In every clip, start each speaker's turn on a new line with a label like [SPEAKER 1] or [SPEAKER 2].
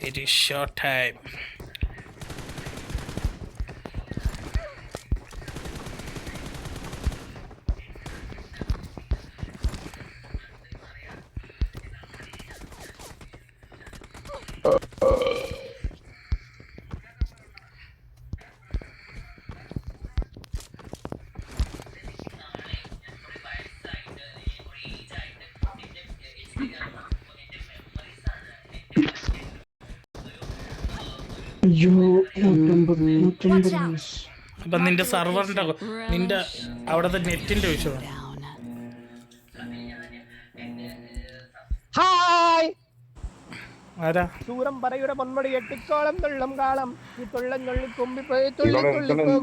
[SPEAKER 1] It is short time. അപ്പം നിന്റെ സർവറിന്റെ നിന്റെ അവിടുത്തെ നെറ്റിന്റെ വിഷയമാണ്.
[SPEAKER 2] ഹായ്
[SPEAKER 1] ആരാ
[SPEAKER 2] സൂരം പറയുടെ പൊന്മടി എട്ടിക്കോളം തുള്ളം കാളം ഈ തുള്ളം തുള്ളി തുമ്പി പോയി തുള്ളി തുള്ളി പോകും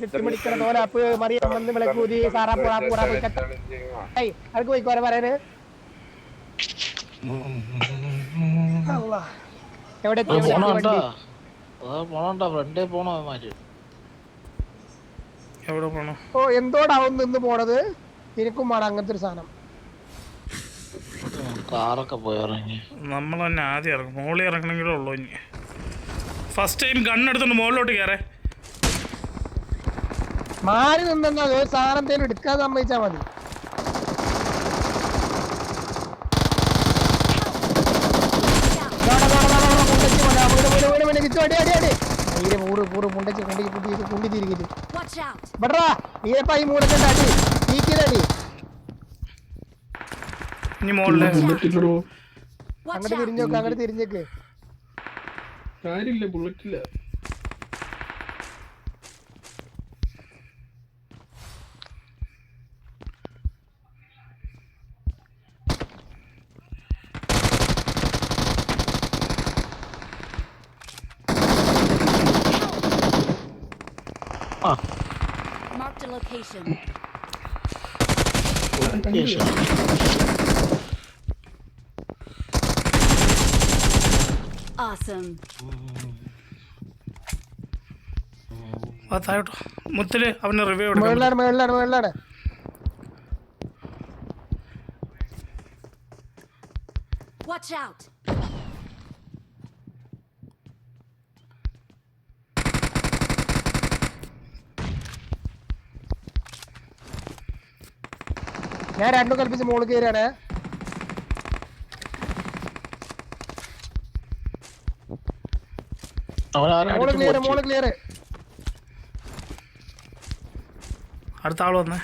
[SPEAKER 2] ചുറ്റിമടിക്കണ തോലാപ്പ് മറിയം വന്ന് വിളക്കൂതി സാറാപ്പൂറാ പോയി അതൊക്കെ പോയിക്കോരെ പറയാന് എവിടെ
[SPEAKER 1] എവിടെ പോണോ?
[SPEAKER 2] ഓ എന്തോടാവും നിന്ന് പോണത് എനിക്കും വേണം അങ്ങനത്തെ ഒരു സാധനം.
[SPEAKER 3] കാറൊക്കെ പോയി ഇറങ്ങി
[SPEAKER 1] നമ്മൾ തന്നെ ആദ്യം ഇറങ്ങും. മോളിൽ ഇറങ്ങണമെങ്കിലേ ഉള്ളൂ. ഇനി ഫസ്റ്റ് ടൈം ഗണ്ണെടുത്തോണ്ട് മുകളിലോട്ട് കയറേ.
[SPEAKER 2] മാറി നിന്നാ ഒരു സാധനം തേലും എടുക്കാതെ സമ്മതിച്ചാ മതി.
[SPEAKER 1] ഇനി മുകളില്
[SPEAKER 2] അങ്ങോട്ട് തിരിഞ്ഞേക്ക് അങ്ങോട്ട് തിരിഞ്ഞേക്ക്.
[SPEAKER 4] കാര്യമില്ല, ബുള്ളറ്റില്ല.
[SPEAKER 5] Marked a location. Awesome.
[SPEAKER 1] താഴോട്ടോ മുത്തില് അവന് റിവ്യൂ
[SPEAKER 2] മേളിലാണ്.
[SPEAKER 5] Watch out.
[SPEAKER 2] ഞാൻ രണ്ടും കൽപ്പിച്ച് മോള് കയറിയാണ്. മോള് ക്ലിയർ.
[SPEAKER 1] അടുത്ത ആള് വന്നേ.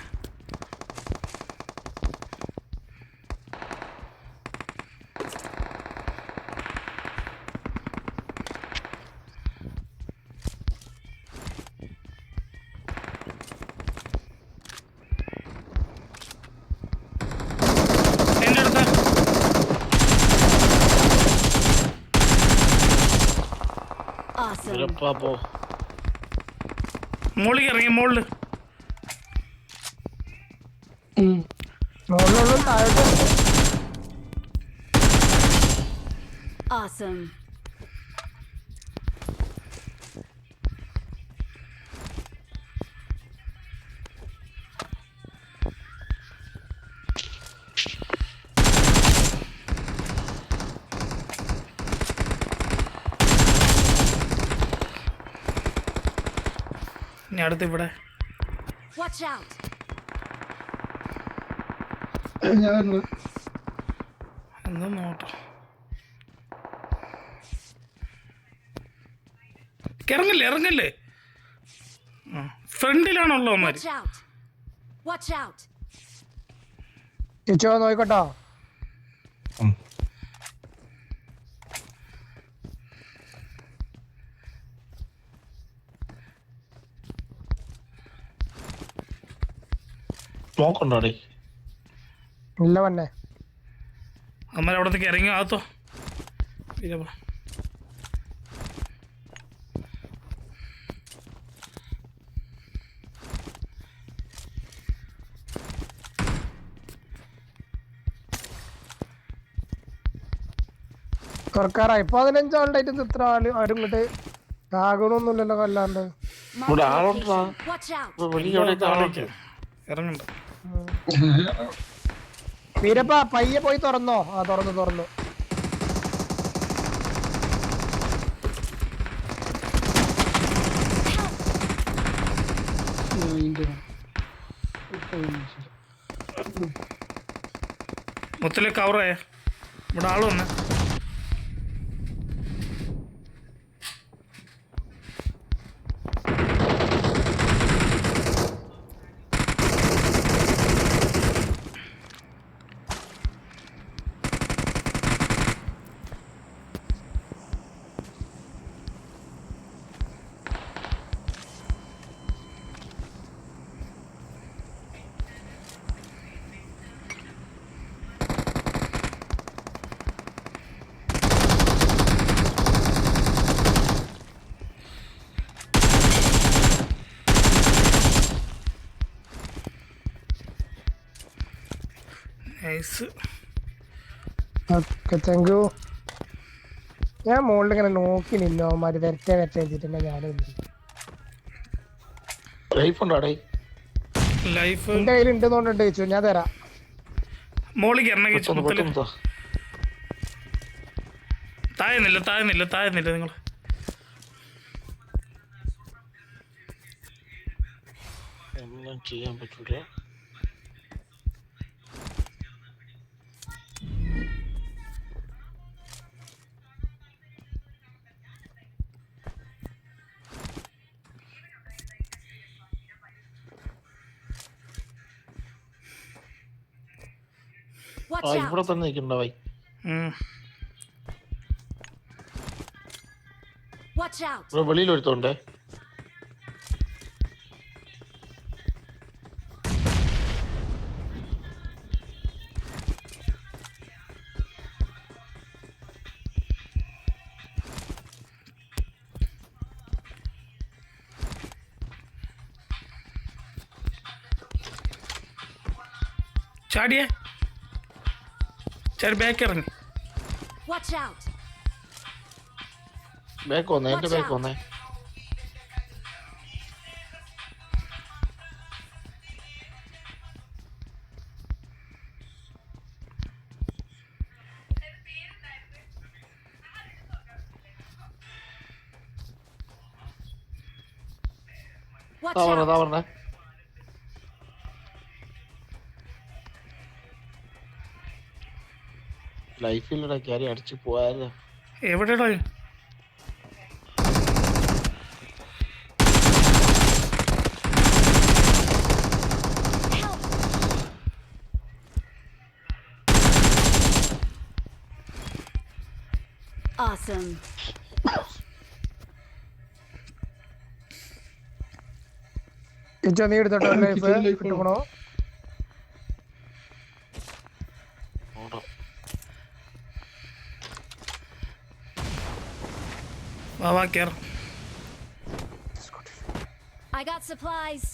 [SPEAKER 1] മോളിൽ ഇറങ്ങി. മോളില്
[SPEAKER 5] Awesome.
[SPEAKER 1] ഇനി അടുത്ത് ഇവിടെ.
[SPEAKER 5] Watch out.
[SPEAKER 1] എന്താ നോട്ടോ? ഇറങ്ങല്ലേ. ഫ്രണ്ടിലാണുള്ളോ മാര്.
[SPEAKER 5] Watch out.
[SPEAKER 2] ചേച്ചോ നോക്കട്ടോ.
[SPEAKER 3] നോക്കണ്ടോടെ
[SPEAKER 2] ഇല്ല വന്നെ
[SPEAKER 1] അമ്മ അവിടത്തേക്ക് ഇറങ്ങി ആത്തോ.
[SPEAKER 2] തുറക്കാറായി. 15 ആളുണ്ടായിട്ട് ഇത്ര ആരും ഇങ്ങോട്ട് ആകണമൊന്നുമില്ലല്ലോ. കൊല്ലാണ്ട്
[SPEAKER 3] ഇവിടെ ആളുണ്ടാ
[SPEAKER 1] ഇറങ്ങണ്ട.
[SPEAKER 2] വീരപ്പ പയ്യെ പോയി തുറന്നോ. ആ തുറന്നു.
[SPEAKER 1] മുത്തില് കവറേ ഇവിടെ ആള് വന്നെ. നൈസ്.
[SPEAKER 2] Okay thank you. ഞാൻ മുകളിൽ ഇങ്ങനെ നോക്കി നിന്നോ അവന്മാര് വരട്ടെ വെച്ചിട്ടുണ്ടെ ഞാനും
[SPEAKER 3] ലൈഫ് ഉണ്ടോടെ?
[SPEAKER 1] ലൈഫ്
[SPEAKER 2] എന്റെ കയ്യിൽ ഉണ്ടെന്നുകൊണ്ട് ചോദിച്ചു. ഞാൻ തരാം.
[SPEAKER 1] മോളിക്ക് ഇറങ്ങി മുത്തല്. താഴ്ന്നില്ല നിങ്ങൾ.
[SPEAKER 3] ഒന്നും ചെയ്യാൻ പറ്റൂല.
[SPEAKER 5] Watch
[SPEAKER 3] ആ
[SPEAKER 5] out.
[SPEAKER 3] ഇവിടെ തന്നെ നിൽക്കണ്ടായി.
[SPEAKER 5] Watch out.
[SPEAKER 3] ഇവിടെ വെളിയിൽ ഒരുത്തോണ്ടേ.
[SPEAKER 1] ചാടിയേ ചാടി ബാക്ക് ഇറങ്ങി.
[SPEAKER 5] Watch out.
[SPEAKER 3] ബാക്ക് വന്നേ, എന്റെ ബാക്ക് വന്നേ.
[SPEAKER 5] Watch
[SPEAKER 3] താ
[SPEAKER 5] out.
[SPEAKER 3] പറഞ്ഞേ. ലൈഫിലൂടെ കയറി അടിച്ചു പോയാലോ.
[SPEAKER 1] എവിടെടാ?
[SPEAKER 5] Awesome.
[SPEAKER 2] നീ എടുത്തോട്ടോ ലൈഫ് കിട്ടണോ?
[SPEAKER 1] വാ കേർ.
[SPEAKER 5] I got supplies.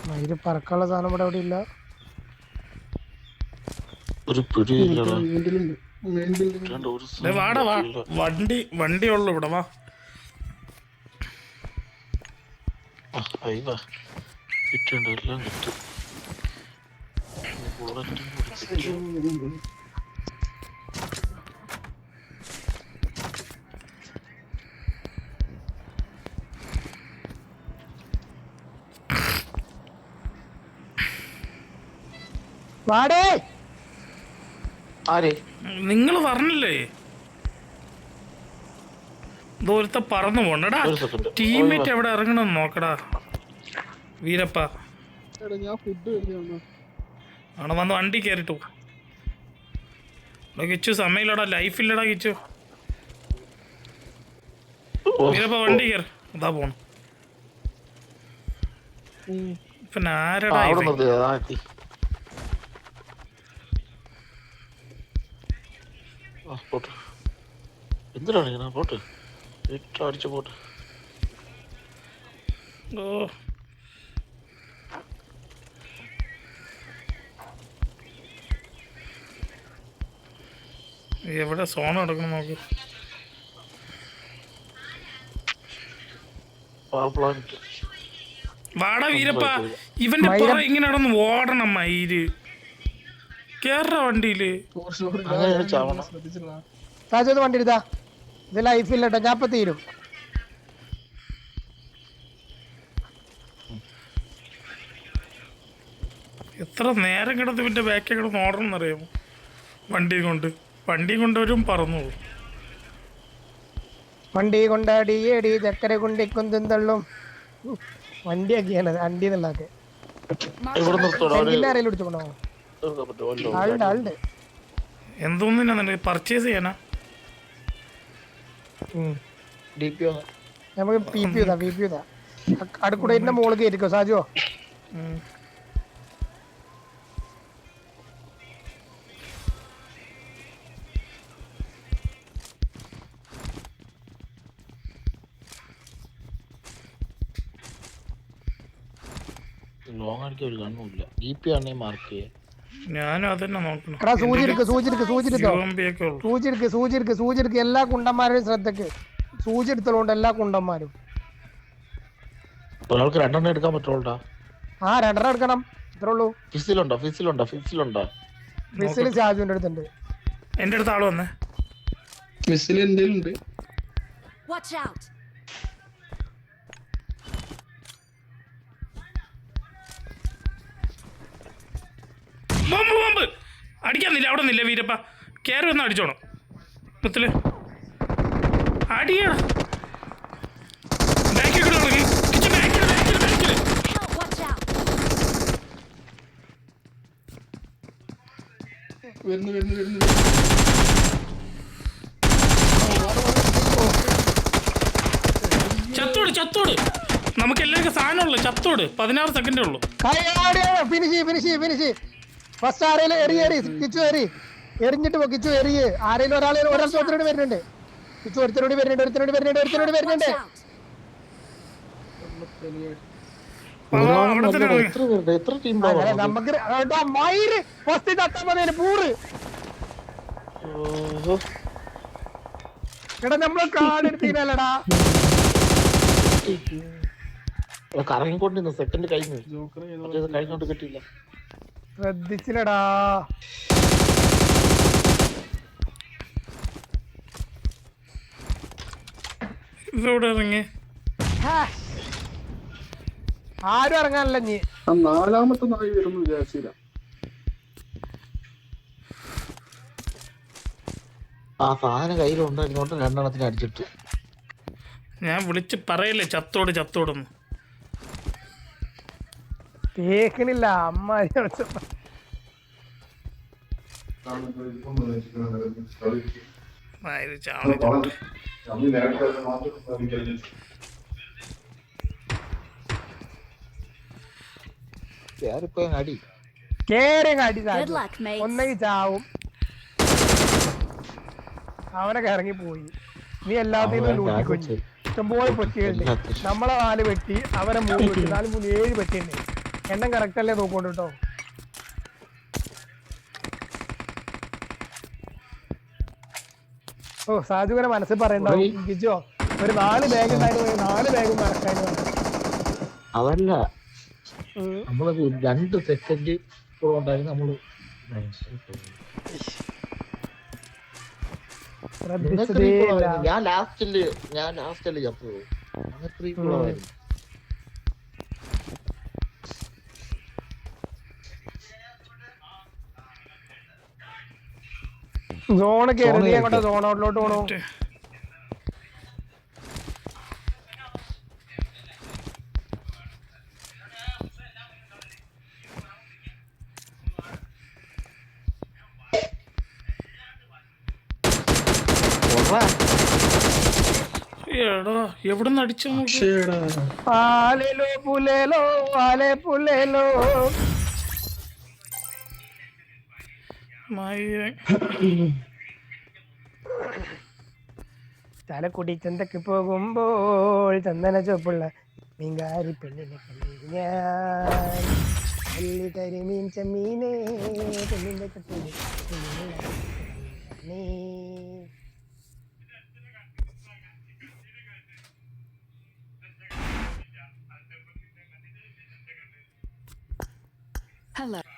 [SPEAKER 2] മയില് പറക്കാനുള്ള സാധനം ഇവിടെ അവിടെ ഇല്ല.
[SPEAKER 3] ഒരു പിടിയില്ലടാ.
[SPEAKER 1] വാടാ വാ, വണ്ടി ഉള്ളു ഇവിടെ. വാ
[SPEAKER 3] കിട്ടണ്ട, എല്ലാം കിട്ടും.
[SPEAKER 2] വാടേ
[SPEAKER 3] ആരെ
[SPEAKER 1] നിങ്ങൾ പറഞ്ഞില്ലേ ദൂരത്തെ പറന്നു പോണ്ടടാ. ടീമേറ്റ് എവിടെ ഇറങ്ങണം നോക്കടാ വീരപ്പ. അവിടെ വന്ന് വണ്ടി കയറിട്ടു. കിച്ചു സമയമില്ലടാ, ലൈഫില്ലടാ കിച്ചു. വീരപ്പ വണ്ടി കയറി. അതാ പോണം. പിന്നെ ആരടാ
[SPEAKER 3] പോട്ട്? എന്തിനാണ് ഇങ്ങനെ? പോട്ട് അടിച്ച പോട്ട്.
[SPEAKER 1] ഓ എവിടെ സോണ എടുക്കണം നോക്ക്. വാടാ വീരപ്പ, ഇവന്റെ പുറ ഇങ്ങനെ നടന്ന് ഓടണം മയില്. കേറ വണ്ടിയില്.
[SPEAKER 2] സാജു വണ്ടി എടുത്താ, ഇത് ലൈഫില്ലട്ടോ, ഞാൻ ഇപ്പൊ തീരും.
[SPEAKER 1] എത്ര നേരം കിടന്ന് ഇവന്റെ ബാക്കിൽ കിടന്ന് ഓടണം എന്നറിയാമോ? വണ്ടിയും കൊണ്ടവരും പറന്നോളൂ.
[SPEAKER 2] വണ്ടി കൊണ്ടാടിയേടി ചക്കര കുണ്ടിക്കും തള്ളും വണ്ടിയൊക്കെയാണ് വണ്ടി എന്നുള്ളതൊക്കെ. ആരെങ്കിലും വിളിച്ചോണ്ടോ? ആളുണ്ട്.
[SPEAKER 1] എന്തോന്നിനാ പർച്ചേസ് ചെയ്യാനാ?
[SPEAKER 2] നമുക്ക് പി പി ഇതാ അടുക്കൂടെ മോള് കയറ്റിക്കോ സാജുവോ.
[SPEAKER 3] ലോങ് അടിക്കാൻ ഒരു കണ്ണുമില്ല. DP ആണേ മാർക്ക് ചെയ്യാൻ.
[SPEAKER 1] ഞാനും അതന്നെ നോക്കണം.
[SPEAKER 2] സൂചിക്ക് എല്ലാ കുണ്ടന്മാരുടെയും ശ്രദ്ധക്ക് സൂചി എടുത്തോണ്ട് എല്ലാ കുണ്ടന്മാരും.
[SPEAKER 3] ഒരാൾക്ക് 2 എണ്ണം എടുക്കാൻ പറ്റുള്ളൂടാ.
[SPEAKER 2] 2 എണ്ണം എടുക്കണം, ഇത്രേ ഉള്ളൂ.
[SPEAKER 3] ഫിസിലുണ്ടോ?
[SPEAKER 2] ഫിസിൽ ചാജുവിന്റെ അടുത്തുണ്ട്.
[SPEAKER 1] എന്റെ അടുത്ത് ആള് വന്നേ.
[SPEAKER 4] ഫിസിൽ എന്തെങ്കിലും ഉണ്ട്?
[SPEAKER 5] Watch out.
[SPEAKER 1] ബോംബ് അടിക്കാന്നില്ല, അവിടെ നിന്നില്ല വീരപ്പ. കയറി വന്ന് അടിച്ചോണം മുത്തില്. അടിയാ ബാക്കിൽ കൂടെ തുടങ്ങി.
[SPEAKER 5] Watch out.
[SPEAKER 4] വരുന്നു.
[SPEAKER 1] ചത്തോട് നമുക്ക് എല്ലാവർക്കും സാധനമുള്ളു. ചത്തോട് 16 സെക്കൻഡേ ഉള്ളൂ.
[SPEAKER 2] ഫിനിഷ് ഫസ്റ്റ് ആരേലും കിച്ചു എറിഞ്ഞിട്ട് പോ. കിച്ചു ആരേലും ഒരാൾ ചോദ്യത്തോട് വരുന്നുണ്ട്. കിച്ചു ഒരുത്തരോട് വരുന്നുണ്ട്. നമുക്ക് ഫസ്റ്റ് തട്ടാൻ പൂറ് എടാ നമ്മളെ കാടെടുത്തീനല്ലടാ.
[SPEAKER 3] കറങ്ങിക്കൊണ്ടിരുന്ന സെക്കൻഡ് കഴിഞ്ഞോണ്ട് കിട്ടിയില്ല.
[SPEAKER 2] ശ്രദ്ധിച്ചില്ലടാ.
[SPEAKER 1] ഇതോടെ ഇറങ്ങി.
[SPEAKER 2] ആരും ഇറങ്ങാനല്ല നീ.
[SPEAKER 4] 4ാമത്തെ നായി വരുന്നു വിചാരിച്ചില്ല.
[SPEAKER 3] ആ സാധനം കയ്യിലുണ്ടായിരുന്നോണ്ട് 2 എണ്ണത്തിന് അടിച്ചിട്ട്.
[SPEAKER 1] ഞാൻ വിളിച്ച് പറയല്ലേ ചത്തോടൊന്ന്.
[SPEAKER 2] കേക്കണില്ല അമ്മ.
[SPEAKER 3] അടി
[SPEAKER 5] Good luck, mates.
[SPEAKER 2] ഒന്നെങ്കിൽ ചാവും. അവനൊക്കെ ഇറങ്ങിപ്പോയി. നീ എല്ലാത്തിനും ലൂട്ടിക്കൊഞ്ഞു ഇഷ്ടംപോലെ പെട്ടിയുണ്ട്. നമ്മളെ 4 പെട്ടി, അവരെ 3 പെട്ടി, 4 3 7 പെട്ടിയുണ്ട്. എണ്ണം കറക്റ്റ് അല്ലേ നോക്കോണ്ട് കേട്ടോ. ഓ സാജുവിനെ മനസ്സിൽ പറയണ്ടാവും. ഗിജോ ഒരു 4 ബാഗ് ഉണ്ടായിരുന്നു, 4 ബാഗും കറക്റ്റായിരുന്നു.
[SPEAKER 3] അതല്ല, നമ്മളത് 2 സെക്കൻഡ് ഉണ്ടായിരുന്നു. നമ്മള് ഞാൻ ലാസ്റ്റില് ചത്തത്.
[SPEAKER 2] സോണ് കയറി അങ്ങോട്ട് സോൺ ഔട്ടിലോട്ട് പോണോ?
[SPEAKER 1] എവിടുന്ന് അടിച്ചു?
[SPEAKER 2] ആലേലോ പുലേലോ ആലേ പുലേലോ. ചാലക്കുടി ചന്തക്ക് പോകുമ്പോൾ ചന്ദന ചോപ്പുള്ള മീൻകാരി പെണ്ണിനെ ഞാൻ കരിമീൻ ചെമ്മീനെ പെണ്ണിന്റെ കട്ടില്
[SPEAKER 5] Hello.